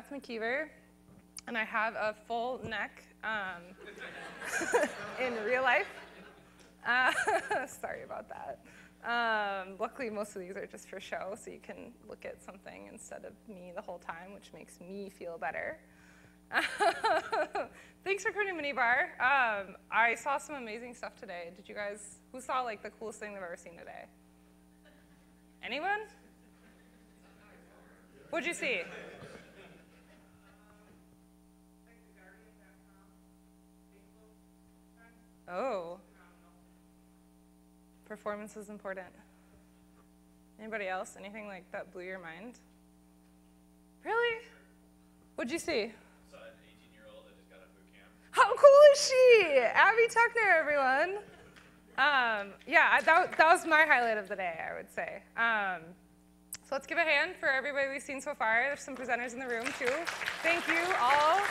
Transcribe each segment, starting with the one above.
Beth McKeever, and I have a full neck in real life. Sorry about that. Luckily, most of these are just for show, so you can look at something instead of me the whole time, which makes me feel better. Thanks for coming to Minibar. I saw some amazing stuff today. Did you guys, who saw like the coolest thing they've ever seen today? Anyone? What'd you see? Oh. Performance is important. Anybody else? Anything like that blew your mind? Really? What'd you see? Saw an 18-year-old that just got out of boot camp. How cool is she? Abby Tuckner, everyone. Yeah, that was my highlight of the day, I would say. So let's give a hand for everybody we've seen so far. There's some presenters in the room, too. Thank you all.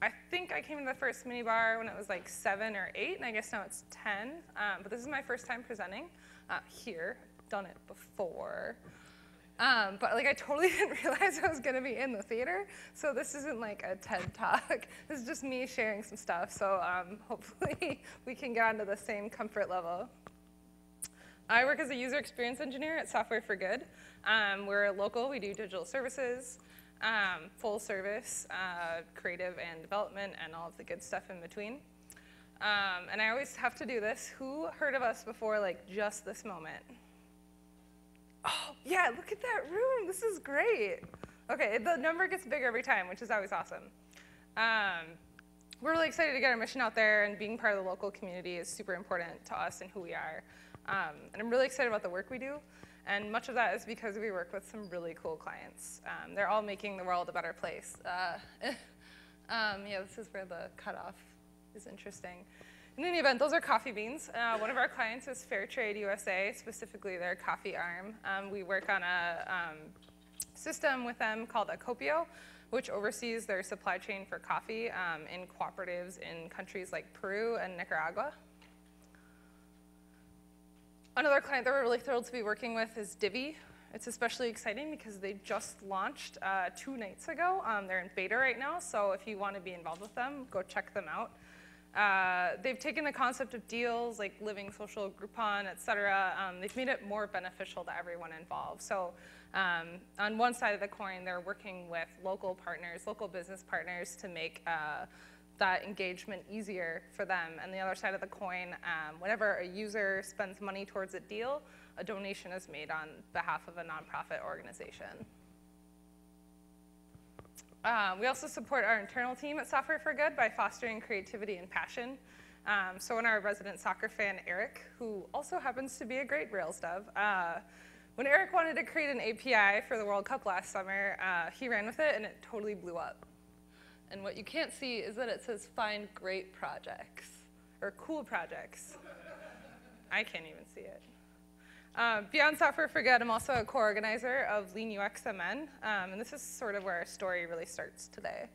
I think I came to the first Minibar when it was like 7 or 8, and I guess now it's 10. But this is my first time presenting here. Done it before. But like I totally didn't realize I was going to be in the theater, so this isn't like a TED Talk. This is just me sharing some stuff, so hopefully we can get onto the same comfort level. I work as a user experience engineer at Software for Good. We're local. We do digital services, full service, creative and development, and all of the good stuff in between. And I always have to do this. Who heard of us before like just this moment? Oh, yeah, look at that room. This is great. OK, the number gets bigger every time, which is always awesome. We're really excited to get our mission out there, and being part of the local community is super important to us and who we are. And I'm really excited about the work we do. And much of that is because we work with some really cool clients. They're all making the world a better place. Yeah, this is where the cutoff is interesting. In any event, those are coffee beans. One of our clients is Fairtrade USA, specifically their coffee arm. We work on a system with them called Acopio, which oversees their supply chain for coffee in cooperatives in countries like Peru and Nicaragua. Another client that we're really thrilled to be working with is Divi. It's especially exciting because they just launched 2 nights ago. They're in beta right now, so if you want to be involved with them, go check them out. They've taken the concept of deals like Living Social, Groupon, et cetera. They've made it more beneficial to everyone involved. So on one side of the coin, they're working with local partners, local business partners to make that engagement easier for them. And the other side of the coin, whenever a user spends money towards a deal, a donation is made on behalf of a nonprofit organization. We also support our internal team at Software for Good by fostering creativity and passion. So when our resident soccer fan, Eric, who also happens to be a great Rails dev, when Eric wanted to create an API for the World Cup last summer, he ran with it and it totally blew up. And what you can't see is that it says find great projects, or cool projects. I can't even see it. Beyond Software for Good, I'm also a co-organizer of Lean UX MN, and this is sort of where our story really starts today.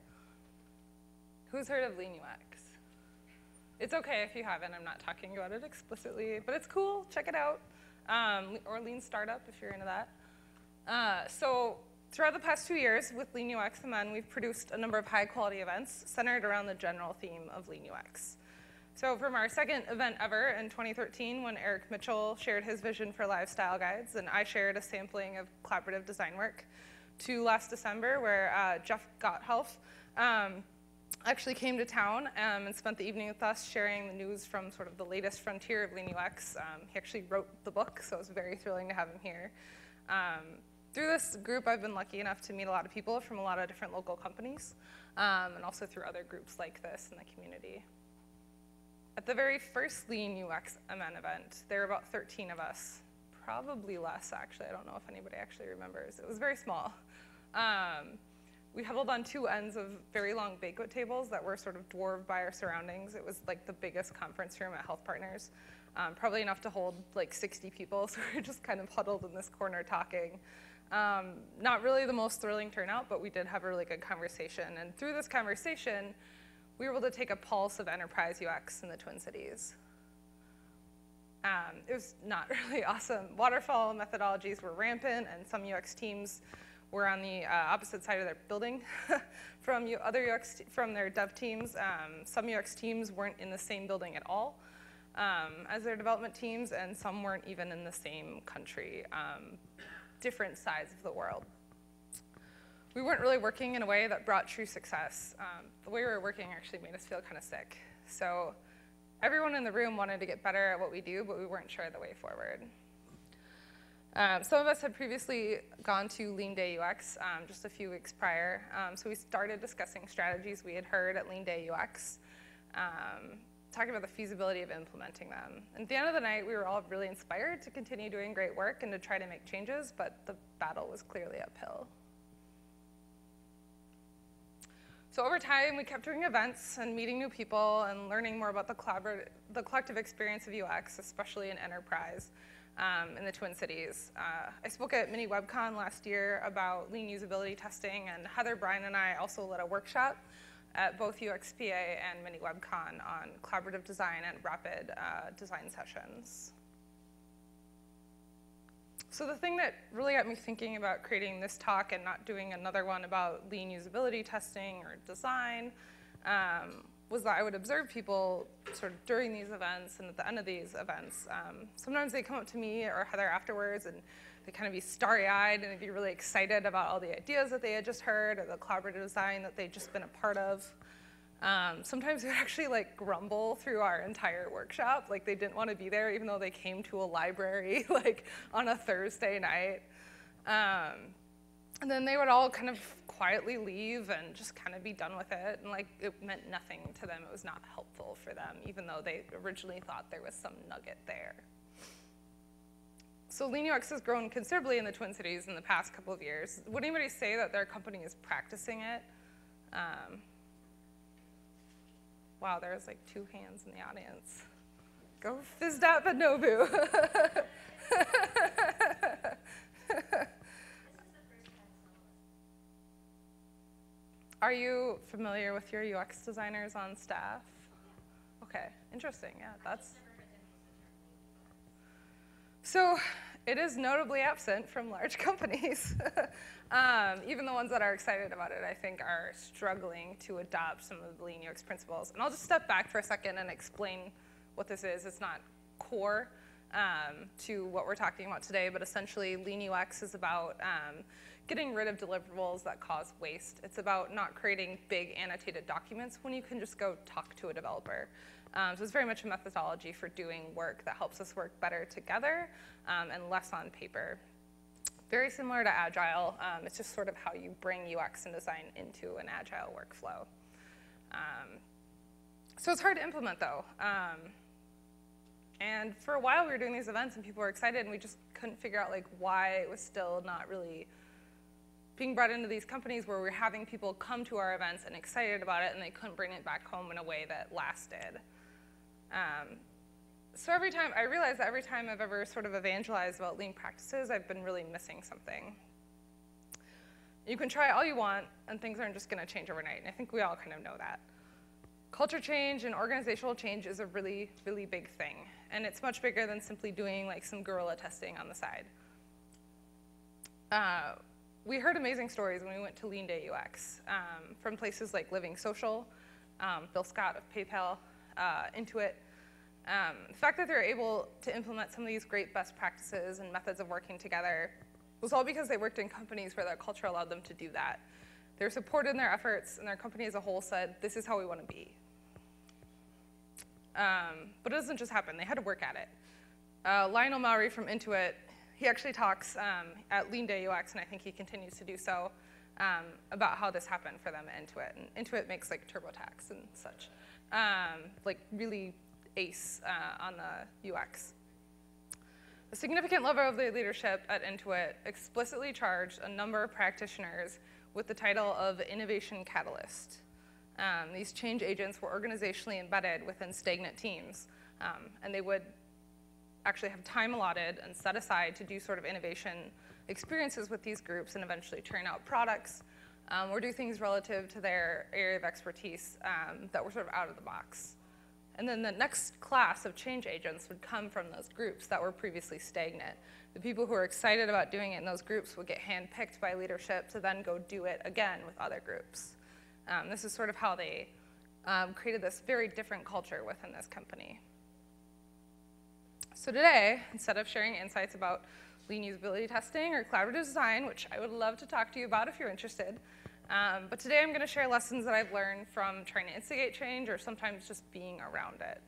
Who's heard of Lean UX? It's okay if you haven't. I'm not talking about it explicitly, but it's cool. Check it out. Or Lean Startup if you're into that. So throughout the past 2 years with Lean UX MN, we've produced a number of high-quality events centered around the general theme of Lean UX. So from our second event ever in 2013, when Eric Mitchell shared his vision for live style guides, and I shared a sampling of collaborative design work, to last December, where Jeff Gotthelf actually came to town and spent the evening with us sharing the news from sort of the latest frontier of Lean UX. He actually wrote the book, so it was very thrilling to have him here. Through this group, I've been lucky enough to meet a lot of people from a lot of different local companies, and also through other groups like this in the community. At the very first Lean UX MN event, there were about 13 of us, probably less actually. I don't know if anybody actually remembers. It was very small. We huddled on 2 ends of very long banquet tables that were sort of dwarfed by our surroundings. It was like the biggest conference room at Health Partners, probably enough to hold like 60 people, so we were just kind of huddled in this corner talking. Not really the most thrilling turnout, but we did have a really good conversation. And through this conversation, we were able to take a pulse of enterprise UX in the Twin Cities. It was not really awesome. Waterfall methodologies were rampant, and some UX teams were on the opposite side of their building from from their dev teams. Some UX teams weren't in the same building at all as their development teams, and some weren't even in the same country, different sides of the world. We weren't really working in a way that brought true success. The way we were working actually made us feel kind of sick. So everyone in the room wanted to get better at what we do, but we weren't sure the way forward. Some of us had previously gone to Lean Day UX just a few weeks prior, so we started discussing strategies we had heard at Lean Day UX, talking about the feasibility of implementing them. And at the end of the night, we were all really inspired to continue doing great work and to try to make changes, but the battle was clearly uphill. So over time, we kept doing events and meeting new people and learning more about the collective experience of UX, especially in enterprise in the Twin Cities. I spoke at Mini WebCon last year about lean usability testing, and Heather, Brian, and I also led a workshop at both UXPA and Mini WebCon on collaborative design and rapid design sessions. So the thing that really got me thinking about creating this talk and not doing another one about lean usability testing or design was that I would observe people sort of during these events and at the end of these events. Sometimes they come up to me or Heather afterwards and they kind of be starry-eyed and they'd be really excited about all the ideas that they had just heard or the collaborative design that they'd just been a part of. Sometimes they would actually like grumble through our entire workshop, like they didn't want to be there even though they came to a library like on a Thursday night. And then they would all kind of quietly leave and just kind of be done with it, and like it meant nothing to them. It was not helpful for them, even though they originally thought there was some nugget there. So Lean UX has grown considerably in the Twin Cities in the past couple of years. Would anybody say that their company is practicing it? Wow, there's like 2 hands in the audience. Go FizzDap and Nobu. Are you familiar with your UX designers on staff? Okay, interesting, yeah, that's. So it is notably absent from large companies. Even the ones that are excited about it, I think, are struggling to adopt some of the Lean UX principles. And I'll just step back for a second and explain what this is. It's not core to what we're talking about today, but essentially Lean UX is about getting rid of deliverables that cause waste. It's about not creating big annotated documents when you can just go talk to a developer. So it's very much a methodology for doing work that helps us work better together and less on paper. Very similar to Agile. It's just sort of how you bring UX and design into an Agile workflow. So it's hard to implement, though. And for a while, we were doing these events, and people were excited, and we just couldn't figure out like why it was still not really being brought into these companies where we're having people come to our events and excited about it, and they couldn't bring it back home in a way that lasted. So I realized that every time I've ever sort of evangelized about lean practices, I've been really missing something. You can try all you want, and things aren't just going to change overnight, and I think we all kind of know that. Culture change and organizational change is a really, really big thing, and it's much bigger than simply doing like some guerrilla testing on the side. We heard amazing stories when we went to Lean Day UX from places like Living Social, Bill Scott of PayPal, Intuit. The fact that they were able to implement some of these great best practices and methods of working together was all because they worked in companies where their culture allowed them to do that. They were supported in their efforts, and their company as a whole said, this is how we want to be. But it doesn't just happen. They had to work at it. Lionel Mowry from Intuit, he actually talks at Lean Day UX, and I think he continues to do so, about how this happened for them at Intuit. And Intuit makes like TurboTax and such, like really ace on the UX. A significant level of the leadership at Intuit explicitly charged a number of practitioners with the title of innovation catalyst. These change agents were organizationally embedded within stagnant teams, and they would actually have time allotted and set aside to do sort of innovation experiences with these groups and eventually turn out products or do things relative to their area of expertise that were sort of out of the box. And then the next class of change agents would come from those groups that were previously stagnant. The people who are excited about doing it in those groups would get handpicked by leadership to then go do it again with other groups. This is sort of how they created this very different culture within this company. So today, instead of sharing insights about lean usability testing or collaborative design, which I would love to talk to you about if you're interested, but today I'm going to share lessons that I've learned from trying to instigate change or sometimes just being around it.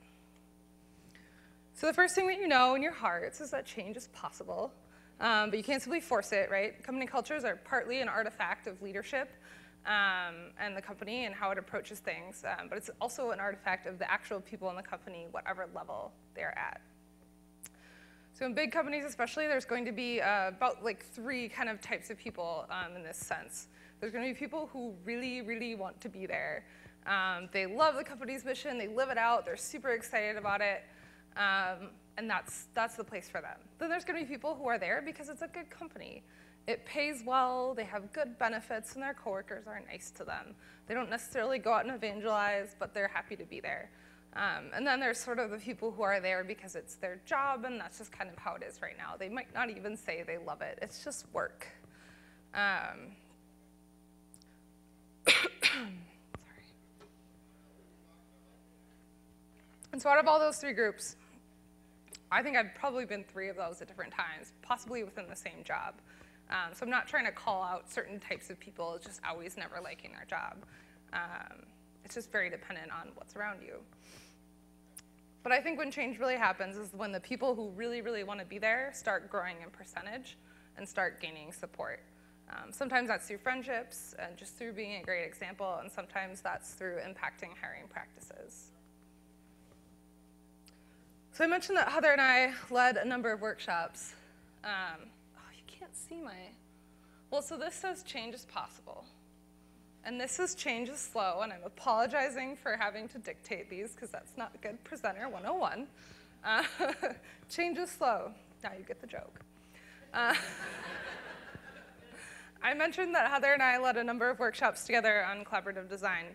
So the first thing that you know in your hearts is that change is possible, but you can't simply force it, right? Company cultures are partly an artifact of leadership and the company and how it approaches things, but it's also an artifact of the actual people in the company, whatever level they're at. So in big companies especially, there's going to be about like 3 kind of types of people in this sense. There's going to be people who really, really want to be there. They love the company's mission, they live it out, they're super excited about it, and that's the place for them. Then there's going to be people who are there because it's a good company. It pays well, they have good benefits, and their coworkers are nice to them. They don't necessarily go out and evangelize, but they're happy to be there. And then there's sort of the people who are there because it's their job, and that's just kind of how it is right now. They might not even say they love it. It's just work. Sorry. And so out of all those 3 groups, I think I've probably been 3 of those at different times, possibly within the same job. So I'm not trying to call out certain types of people, just always never liking their job. It's just very dependent on what's around you. But I think when change really happens is when the people who really, really want to be there start growing in percentage and start gaining support. Sometimes that's through friendships and just through being a great example, and sometimes that's through impacting hiring practices. So I mentioned that Heather and I led a number of workshops. Oh, you can't see my... Well, so this says change is possible. And this is change is slow, and I'm apologizing for having to dictate these because that's not good presenter 101. Change is slow. Now you get the joke. I mentioned that Heather and I led a number of workshops together on collaborative design.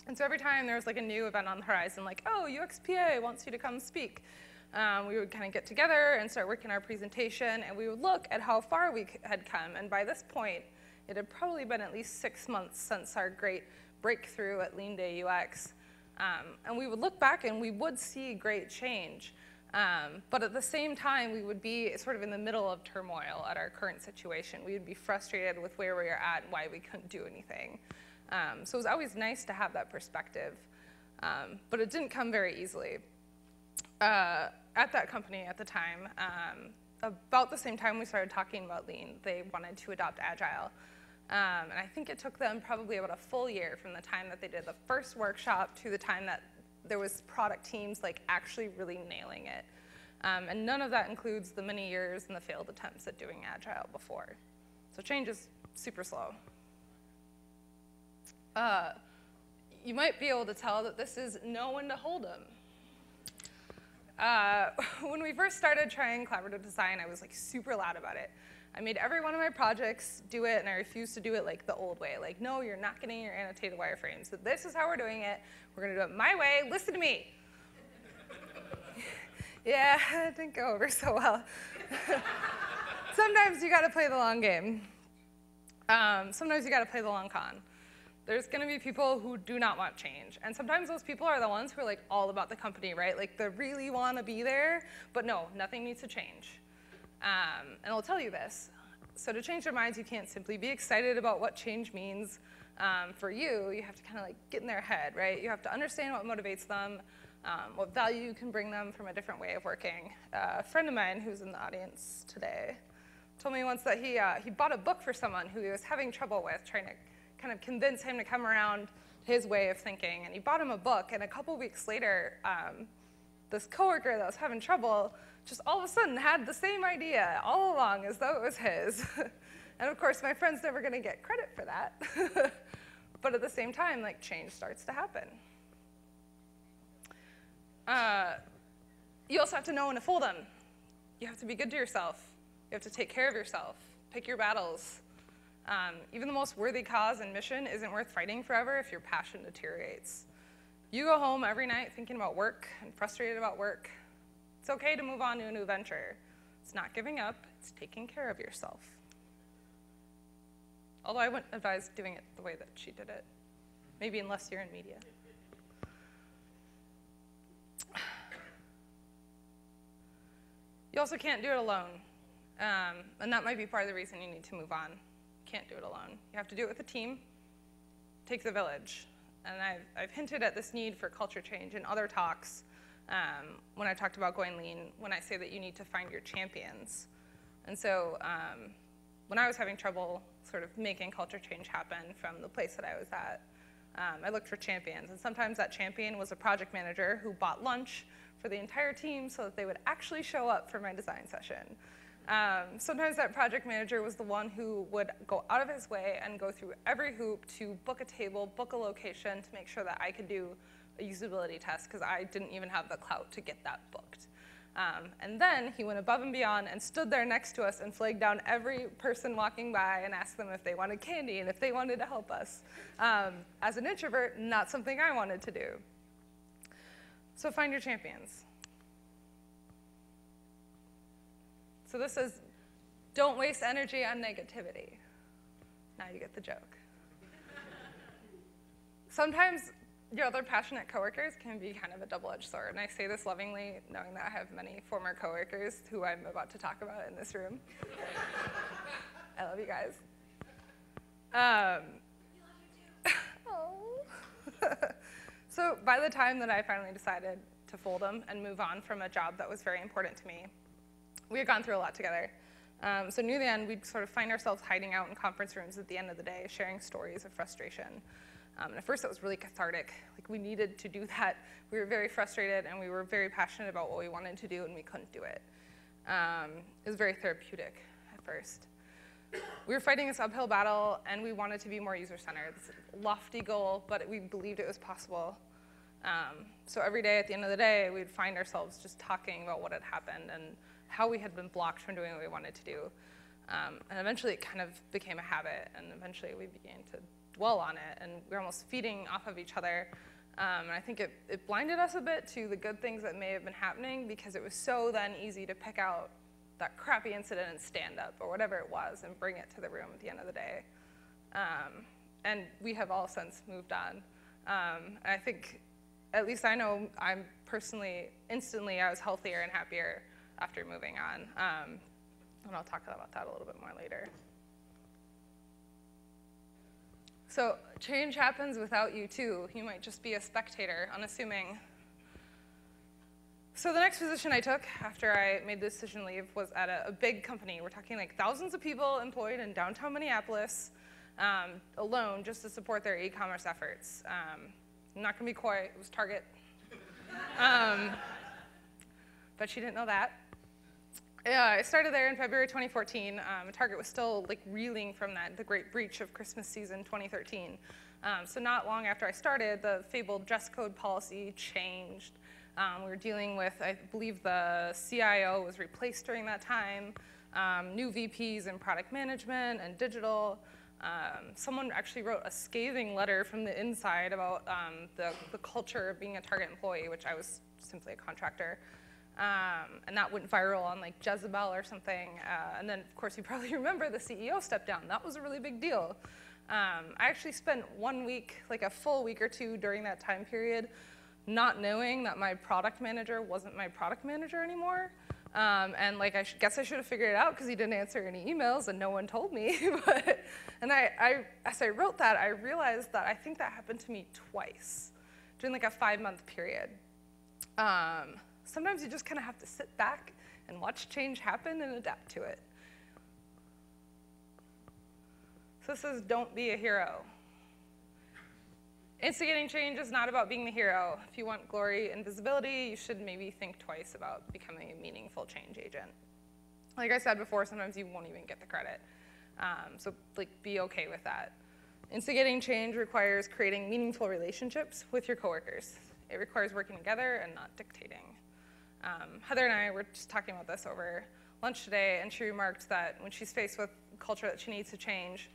And so every time there was like a new event on the horizon, like, oh, UXPA wants you to come speak, we would kind of get together and start working our presentation, and we would look at how far we had come. And by this point, it had probably been at least 6 months since our great breakthrough at Lean Day UX. And we would look back and we would see great change. But at the same time, we would be sort of in the middle of turmoil at our current situation. We would be frustrated with where we were at and why we couldn't do anything. So it was always nice to have that perspective. But it didn't come very easily. At that company at the time, about the same time we started talking about Lean, they wanted to adopt Agile. And I think it took them probably about a full year from the time that they did the first workshop to the time that there was product teams like actually really nailing it. And none of that includes the many years and the failed attempts at doing Agile before. So change is super slow. You might be able to tell that this is no one to hold them. When we first started trying collaborative design, I was like super loud about it. I made every one of my projects do it, and I refused to do it like the old way. Like, no, you're not getting your annotated wireframes. So this is how we're doing it. We're going to do it my way. Listen to me. Yeah, it didn't go over so well. Sometimes you got to play the long game. Sometimes you got to play the long con. There's going to be people who do not want change. And sometimes those people are the ones who are like all about the company, right? Like they really want to be there, but no, nothing needs to change. And I'll tell you this. So to change their minds, you can't simply be excited about what change means for you. You have to kind of like get in their head, right? You have to understand what motivates them, what value you can bring them from a different way of working. A friend of mine who's in the audience today told me once that he bought a book for someone who he was having trouble with, trying to kind of convince him to come around his way of thinking. And he bought him a book, and a couple weeks later, this coworker that was having trouble just all of a sudden had the same idea all along as though it was his. And of course, my friend's never going to get credit for that. But at the same time, like, change starts to happen. You also have to know when to fold them. You have to be good to yourself. You have to take care of yourself. Pick your battles. Even the most worthy cause and mission isn't worth fighting forever if your passion deteriorates. You go home every night thinking about work and frustrated about work. It's okay to move on to a new venture. It's not giving up, it's taking care of yourself. Although I wouldn't advise doing it the way that she did it, maybe unless you're in media. You also can't do it alone, and that might be part of the reason you need to move on. You can't do it alone. You have to do it with a team. Take the village. And I've hinted at this need for culture change in other talks when I talked about going lean, when I say that you need to find your champions. And so when I was having trouble sort of making culture change happen from the place that I was at, I looked for champions. And sometimes that champion was a project manager who bought lunch for the entire team so that they would actually show up for my design session. Sometimes that project manager was the one who would go out of his way and go through every hoop to book a table, book a location to make sure that I could do a usability test because I didn't even have the clout to get that booked. And then he went above and beyond and stood there next to us and flagged down every person walking by and asked them if they wanted candy and if they wanted to help us. As an introvert, not something I wanted to do. So find your champions. So this is, don't waste energy on negativity. Now you get the joke. Sometimes your other passionate coworkers can be kind of a double-edged sword, and I say this lovingly, knowing that I have many former coworkers who I'm about to talk about in this room. I love you guys. So by the time that I finally decided to fold them and move on from a job that was very important to me, we had gone through a lot together. So near the end, we'd sort of find ourselves hiding out in conference rooms at the end of the day, sharing stories of frustration. And at first, it was really cathartic. Like, we needed to do that. We were very frustrated, and we were very passionate about what we wanted to do, and we couldn't do it. It was very therapeutic at first. We were fighting this uphill battle, and we wanted to be more user-centered. It's a lofty goal, but we believed it was possible. So every day, at the end of the day, we'd find ourselves just talking about what had happened and how we had been blocked from doing what we wanted to do. And eventually, it kind of became a habit, and eventually we began to dwell on it, and we were almost feeding off of each other. And I think it blinded us a bit to the good things that may have been happening because it was so then easy to pick out that crappy incident and stand up or whatever it was and bring it to the room at the end of the day. And we have all since moved on. And I think, at least I know I'm personally, instantly, I was healthier and happier after moving on. And I'll talk about that a little bit more later. So change happens without you too. You might just be a spectator, unassuming. So the next position I took after I made the decision to leave was at a big company. We're talking like thousands of people employed in downtown Minneapolis alone just to support their e-commerce efforts. I'm not gonna be coy, it was Target. But she didn't know that. Yeah, I started there in February 2014. Target was still like reeling from the great breach of Christmas season 2013. So not long after I started, the fabled dress code policy changed. We were dealing with, I believe the CIO was replaced during that time, new VPs in product management and digital. Someone actually wrote a scathing letter from the inside about the culture of being a Target employee, which I was simply a contractor. And that went viral on like Jezebel or something. And then, of course, you probably remember the CEO stepped down. That was a really big deal. I actually spent 1 week, like a full week or two during that time period, not knowing that my product manager wasn't my product manager anymore. And like, I guess I should have figured it out because he didn't answer any emails and no one told me. And as I wrote that, I realized that I think that happened to me twice during like a 5-month period. Sometimes you just kind of have to sit back and watch change happen and adapt to it. So this is don't be a hero. Instigating change is not about being the hero. If you want glory and visibility, you should maybe think twice about becoming a meaningful change agent. Like I said before, sometimes you won't even get the credit. So like, be okay with that. Instigating change requires creating meaningful relationships with your coworkers. It requires working together and not dictating. Heather and I were just talking about this over lunch today, and she remarked that when she's faced with culture that she needs to change,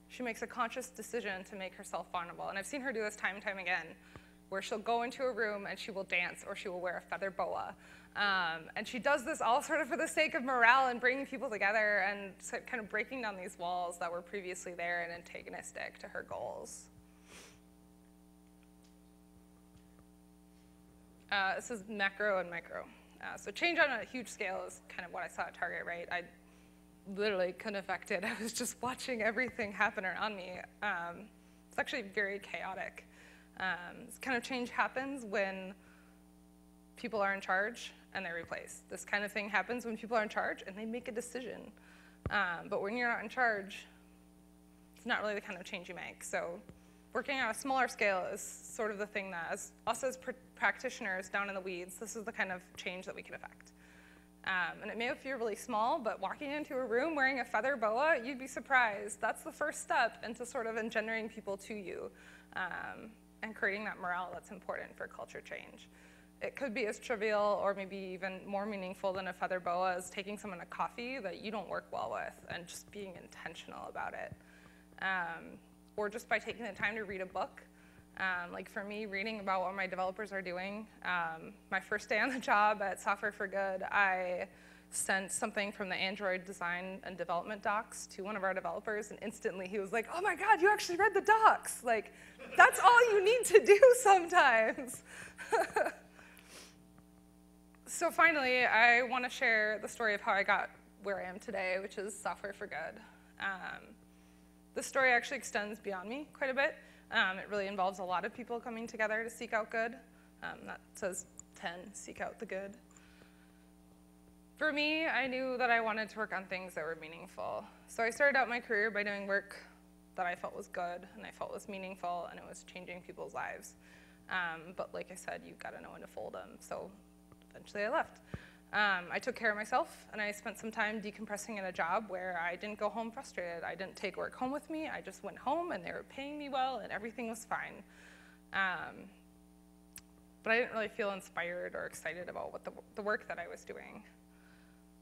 she makes a conscious decision to make herself vulnerable. And I've seen her do this time and time again. where she'll go into a room and she will dance or she will wear a feather boa. And she does this all sort of for the sake of morale and bringing people together and kind of breaking down these walls that were previously there and antagonistic to her goals. This is macro and micro. So change on a huge scale is kind of what I saw at Target, right? I literally couldn't affect it. I was just watching everything happen around me. It's actually very chaotic. This kind of change happens when people are in charge and they're replaced. This kind of thing happens when people are in charge and they make a decision. But when you're not in charge, it's not really the kind of change you make. So working on a smaller scale is sort of the thing that, as us as practitioners down in the weeds, this is the kind of change that we can affect. And it may feel really small, but walking into a room wearing a feather boa, you'd be surprised. That's the first step into sort of engendering people to you and creating that morale that's important for culture change. It could be as trivial or maybe even more meaningful than a feather boa as taking someone to coffee that you don't work well with and just being intentional about it. Or just by taking the time to read a book. Like for me, reading about what my developers are doing. My first day on the job at Software for Good, I sent something from the Android design and development docs to one of our developers, and instantly he was like, oh my God, you actually read the docs. Like, that's all you need to do sometimes. So finally, I want to share the story of how I got where I am today, which is Software for Good. This story actually extends beyond me quite a bit. It really involves a lot of people coming together to seek out good. That says 10, seek out the good. For me, I knew that I wanted to work on things that were meaningful. So I started out my career by doing work that I felt was good and I felt was meaningful and it was changing people's lives. But like I said, you've got to know when to fold them. So eventually I left. I took care of myself, and I spent some time decompressing in a job where I didn't go home frustrated. I didn't take work home with me. I just went home, and they were paying me well, and everything was fine. But I didn't really feel inspired or excited about what the work that I was doing.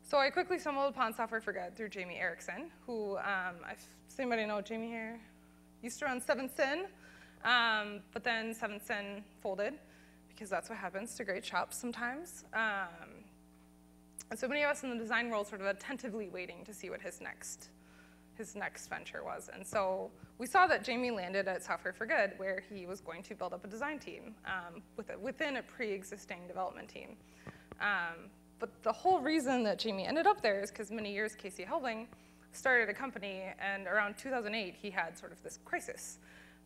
So I quickly stumbled upon Software for Good through Jamie Erickson, who, does anybody know Jamie here? Used to run 7th Sin, but then 7th Sin folded, because that's what happens to great shops sometimes. And so many of us in the design world sort of attentively waiting to see what his next venture was. And so we saw that Jamie landed at Software for Good, where he was going to build up a design team within a pre-existing development team. But the whole reason that Jamie ended up there is because many years Casey Helving started a company, and around 2008 he had sort of this crisis.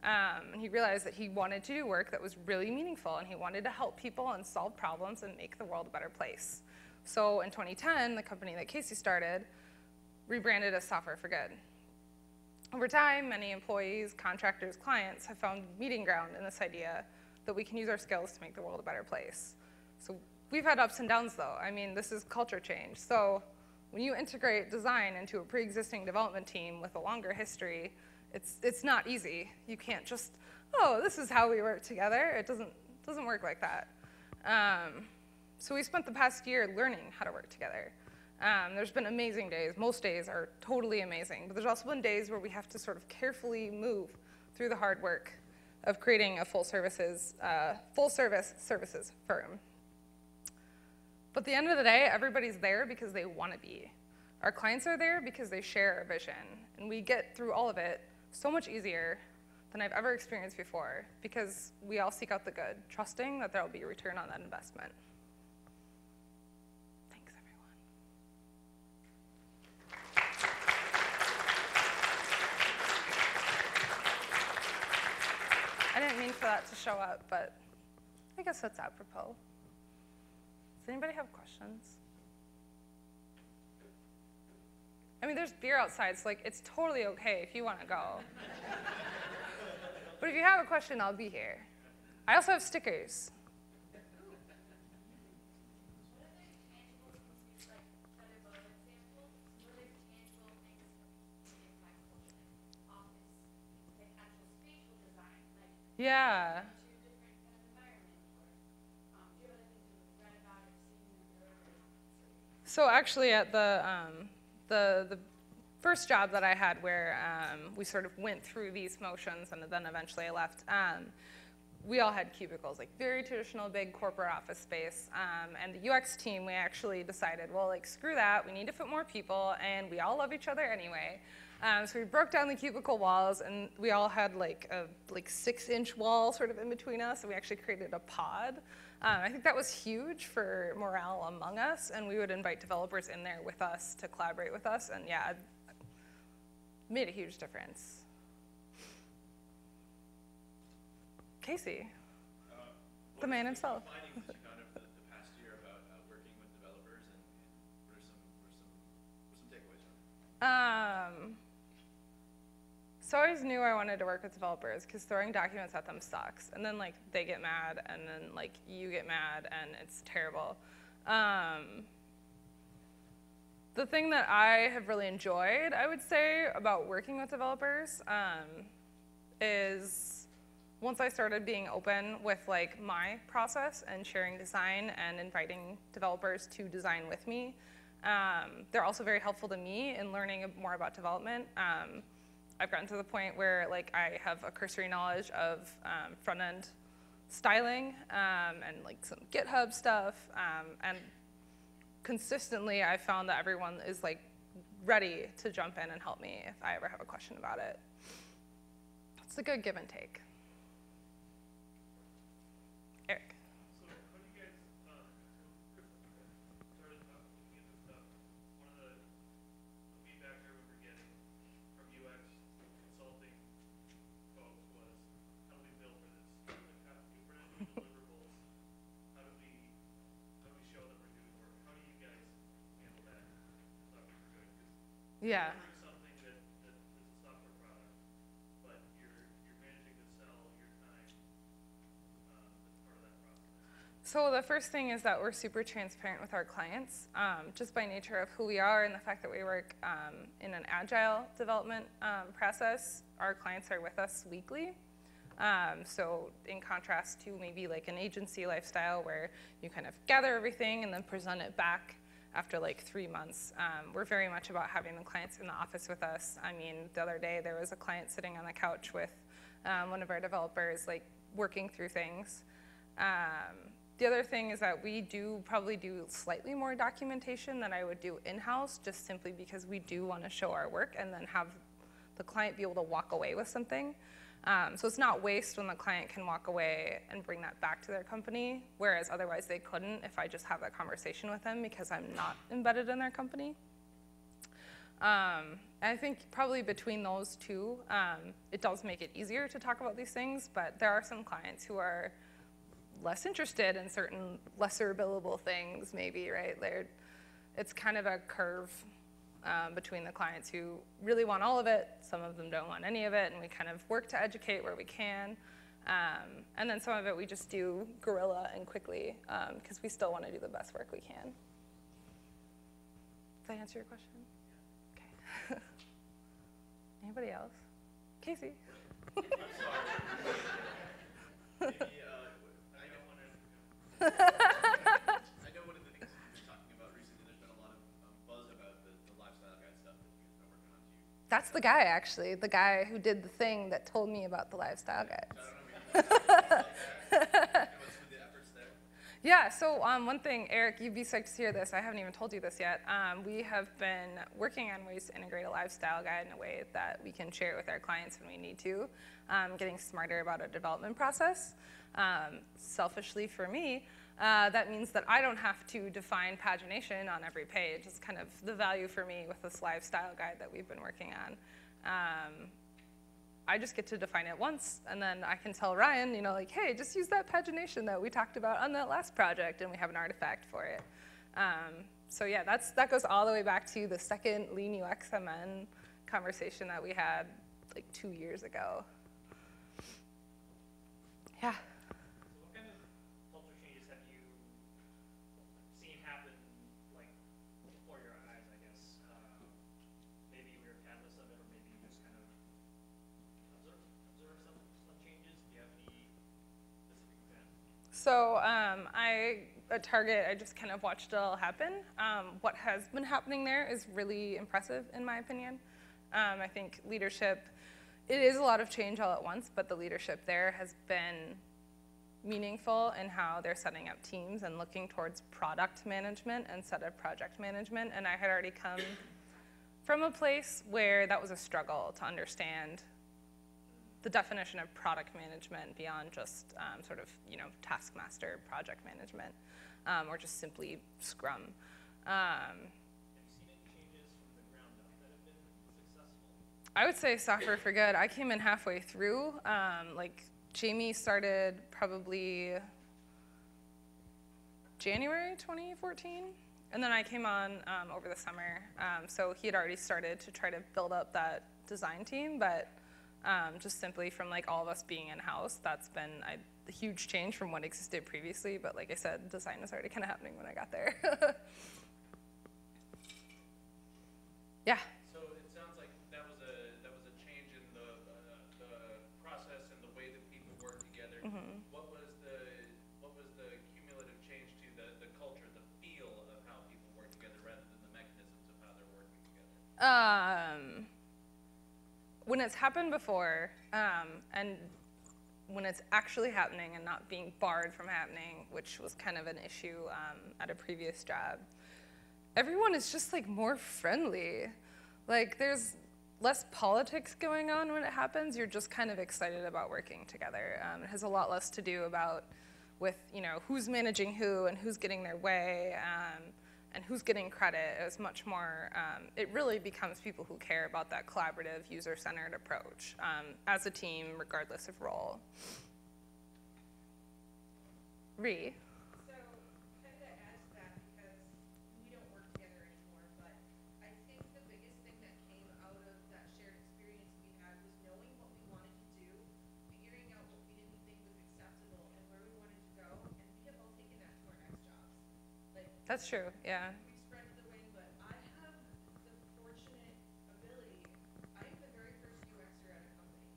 And he realized that he wanted to do work that was really meaningful, and he wanted to help people and solve problems and make the world a better place. So in 2010, the company that Casey started rebranded as Software for Good. Over time, many employees, contractors, clients have found meeting ground in this idea that we can use our skills to make the world a better place. So we've had ups and downs, though. I mean, this is culture change. So when you integrate design into a pre-existing development team with a longer history, it's not easy. You can't just, oh, this is how we work together. It doesn't work like that. So we spent the past year learning how to work together. There's been amazing days. Most days are totally amazing, but there's also been days where we have to sort of carefully move through the hard work of creating a full service services firm. But at the end of the day, everybody's there because they want to be. Our clients are there because they share our vision, and we get through all of it so much easier than I've ever experienced before because we all seek out the good, trusting that there will be a return on that investment. I didn't mean for that to show up, but I guess that's apropos. Does anybody have questions? I mean, there's beer outside, so like, it's totally okay if you want to go. But if you have a question, I'll be here. I also have stickers. Yeah. So actually at the first job that I had where we sort of went through these motions and then eventually I left, we all had cubicles, like very traditional big corporate office space. And the UX team, we actually decided, well, like screw that, we need to fit more people, and we all love each other anyway. So we broke down the cubicle walls, and we all had like a 6-inch wall sort of in between us, and we actually created a pod. I think that was huge for morale among us, and we would invite developers in there with us to collaborate with us, and yeah, it made a huge difference. Casey, the man himself. What findings that you found over the past year about working with developers, and what are some takeaways from it? So I always knew I wanted to work with developers because throwing documents at them sucks. And then like they get mad, and then like you get mad, and it's terrible. The thing that I have really enjoyed, I would say, about working with developers is once I started being open with like my process and sharing design and inviting developers to design with me, they're also very helpful to me in learning more about development. I've gotten to the point where like I have a cursory knowledge of front-end styling and like some GitHub stuff, and consistently I found that everyone is like ready to jump in and help me if I ever have a question about it. It's a good give and take. Eric. So how do you guys started looking at this stuff? One of the feedback I remember getting from UX consulting folks was, how do we build for this? Like, if we're not doing deliverables, how do we show that we're doing work? How do you guys handle that? Software for good? Yeah. Something that is a software product, but you're managing to sell your time as part of that process. So the first thing is that we're super transparent with our clients, just by nature of who we are and the fact that we work in an agile development process. Our clients are with us weekly. So in contrast to maybe like an agency lifestyle where you kind of gather everything and then present it back after like 3 months, we're very much about having the clients in the office with us. I mean, the other day there was a client sitting on the couch with one of our developers, like working through things. The other thing is that we probably do slightly more documentation than I would do in-house, just simply because we do want to show our work and then have the client be able to walk away with something. So it's not waste when the client can walk away and bring that back to their company, whereas otherwise they couldn't if I just have that conversation with them because I'm not embedded in their company. And I think probably between those two, it does make it easier to talk about these things, but there are some clients who are less interested in certain lesser billable things maybe, right? It's kind of a curve between the clients who really want all of it, some of them don't want any of it, and we kind of work to educate where we can. And then some of it we just do guerrilla and quickly because we still want to do the best work we can. Does that answer your question? Okay. Anybody else? Casey? I'm sorry. Maybe, I know one of the things you've been talking about recently, there's been a lot of buzz about the lifestyle guide stuff that you've been working on too. That's the guy, actually. The guy who did the thing that told me about the lifestyle guides. So I don't know, maybe you can talk about that. What's the efforts there? Yeah, so one thing, Eric, you'd be psyched to hear this. I haven't even told you this yet. We have been working on ways to integrate a lifestyle guide in a way that we can share it with our clients when we need to, getting smarter about a development process. Selfishly for me, that means that I don't have to define pagination on every page. It's kind of the value for me with this lifestyle guide that we've been working on. I just get to define it once, and then I can tell Ryan, like, hey, just use that pagination that we talked about on that last project, and we have an artifact for it. So yeah, that goes all the way back to the second Lean UXMN conversation that we had like 2 years ago. Yeah. What kind of culture changes have you seen happen, like, before your eyes, I guess? Maybe you were a catalyst of it, or maybe you just kind of observe some changes. Do you have any specific examples? So at Target, I just kind of watched it all happen. What has been happening there is really impressive, in my opinion. I think leadership, it is a lot of change all at once, but the leadership there has been meaningful in how they're setting up teams and looking towards product management instead of project management. And I had already come from a place where that was a struggle to understand the definition of product management beyond just sort of, taskmaster project management, or just simply Scrum. Have you seen any changes from the ground up that have been successful? I would say Software for Good. I came in halfway through. Jamie started probably January 2014, and then I came on over the summer. So he had already started to try to build up that design team, but just simply from all of us being in-house, that's been a huge change from what existed previously. But like I said, design was already kind of happening when I got there. Yeah. So it sounds like that was a change in the process and the way that people work together. Mm-hmm. What was the cumulative change to the culture, the feel of how people work together, rather than the mechanisms of how they're working together? When it's happened before, and when it's actually happening and not being barred from happening, which was kind of an issue at a previous job, everyone is just more friendly. There's less politics going on when it happens. You're just kind of excited about working together. It has a lot less to do with who's managing who and who's getting their way and who's getting credit. It was much more, it really becomes people who care about that collaborative, user-centered approach as a team, regardless of role. Ree? So, kind of to add to that, because we don't work together anymore, but I think the biggest thing that came out of that shared experience we had was knowing what we wanted to do, figuring out what we didn't think was acceptable, and where we wanted to go, and we have all taken that to our next jobs. That's true, yeah. We spread the wing, but I have the fortunate ability. I am the very first UXer at a company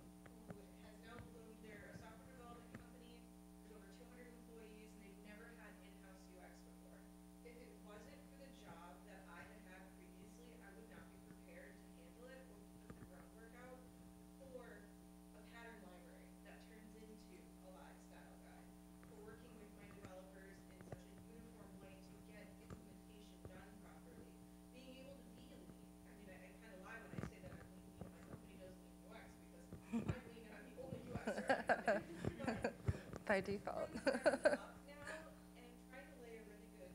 who has now bloomed. They're a software development company. There's over 200 employees, and they've never had in-house UX before. If it wasn't for the job that I had had previously, I would not be prepared to handle it or put the groundwork out for a pattern library that turns into a live style guide. For working with my developers in such a uniform way to get implementation done properly. Being able to be a lead. I mean, I kind of lie when I say that I'm lead. My company does lead UX because I'm lead and I'm the only UXer at the company. By default. Up now and trying to lay a really good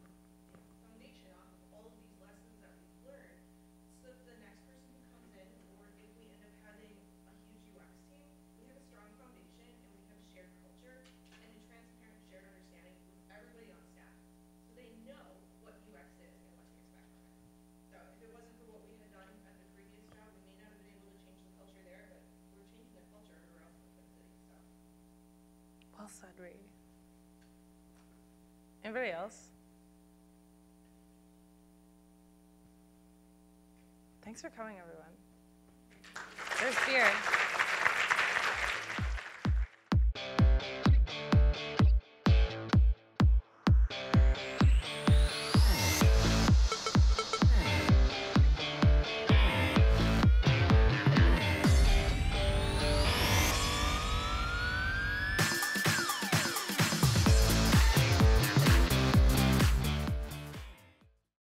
foundation off of all of these lessons that we've learned, so that the next person who comes in, or if we end up having a huge UX team, we have a strong foundation and we have a shared culture and a transparent shared understanding with everybody on staff, so they know what UX is and what to expect from it. So if it wasn't for what we had done at the previous job, we may not have been able to change the culture there, but we're changing the culture everywhere else in the Twin Cities. So. Well said, Ree. Anybody else? Thanks for coming, everyone. There's beer.